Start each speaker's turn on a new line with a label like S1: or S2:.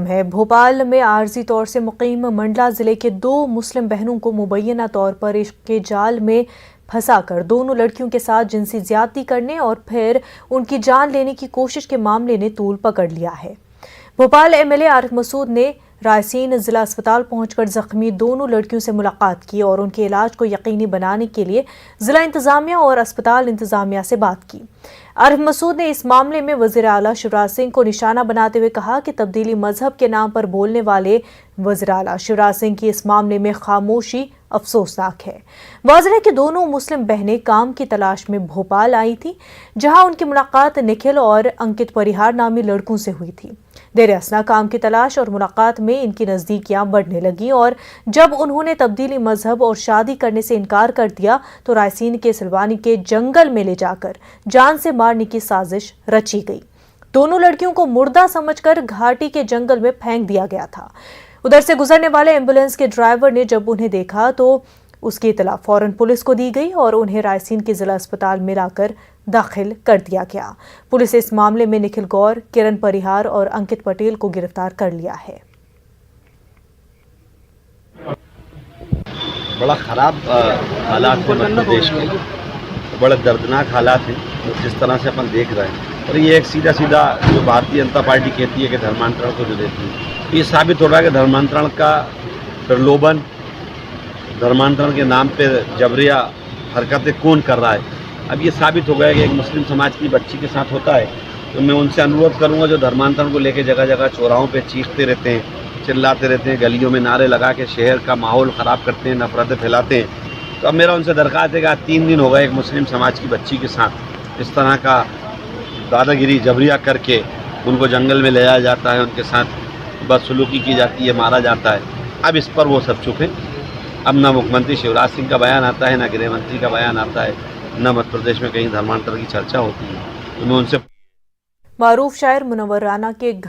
S1: है। भोपाल में आर्जी तौर से मुकीम मंडला जिले के 2 मुस्लिम बहनों को मुबैना तौर पर इश्क के जाल में फंसाकर दोनों लड़कियों के साथ जिनसी ज्यादती करने और फिर उनकी जान लेने की कोशिश के मामले ने तूल पकड़ लिया है। भोपाल एमएलए आरिफ मसूद ने रायसीन जिला अस्पताल पहुंचकर जख्मी दोनों लड़कियों से मुलाकात की और उनके इलाज को यकीनी बनाने के लिए जिला इंतजामिया और अस्पताल इंतजामिया से बात की। आरिफ मसूद ने इस मामले में वजीर आला शिवराज सिंह को निशाना बनाते हुए कहा कि तब्दीली मजहब के नाम पर बोलने वाले वजीर आला शिवराज सिंह की इस मामले में खामोशी अफसोसनाक है। वाज़ेह है कि दोनों मुस्लिम बहनें काम की तलाश में भोपाल आई थी, जहां उनकी मुलाकात निखिल और अंकित परिहार नामी लड़कों से हुई थी। देर असना काम की तलाश और मुलाकात में इनकी नजदीकियां बढ़ने लगी और जब उन्होंने तब्दीली मजहब और शादी करने से इनकार कर दिया तो रायसीन के सिलवानी के जंगल में ले जाकर जान से मारने की साजिश रची गई। दोनों लड़कियों को मुर्दा समझकर घाटी के जंगल में फेंक दिया गया था। उधर से गुजरने वाले एम्बुलेंस के ड्राइवर ने जब उन्हें देखा तो उसकी इतला फौरन पुलिस को दी गई और उन्हें रायसीन के जिला अस्पताल में लाकर दाखिल कर दिया गया। पुलिस इस मामले में निखिल गौर, किरण परिहार और अंकित पटेल को गिरफ्तार कर लिया है।
S2: बड़ा खराब हालात है मध्य प्रदेश में, बड़े दर्दनाक हालात हैं जिस तरह से अपन देख रहे हैं। और ये एक सीधा जो भारतीय जनता पार्टी कहती है कि धर्मांतरण को जो देती है, ये साबित हो रहा है कि धर्मांतरण का प्रलोभन, धर्मांतरण के नाम पे जबरिया हरकतें कौन कर रहा है। अब ये साबित हो गया कि एक मुस्लिम समाज की बच्ची के साथ होता है। तो मैं उनसे अनुरोध करूंगा जो धर्मांतरण को लेकर जगह जगह चौराहों पे चीखते रहते हैं, चिल्लाते रहते हैं, गलियों में नारे लगा के शहर का माहौल ख़राब करते हैं, नफरतें फैलाते हैं, तो अब मेरा उनसे दरख्वास्त है कि आज 3 दिन हो गए एक मुस्लिम समाज की बच्ची के साथ इस तरह का दादागिरी जबरिया करके उनको जंगल में ले जाया जाता है, उनके साथ बदसलूकी की जाती है, मारा जाता है। अब इस पर वो सब चुप हैं। अब न मुख्यमंत्री शिवराज सिंह का बयान आता है, न गृह मंत्री का बयान आता है, न मध्य प्रदेश में कहीं धर्मांतरण की चर्चा होती है। तो मैं उनसे
S1: मारूफ शायर मुनव्वर राना के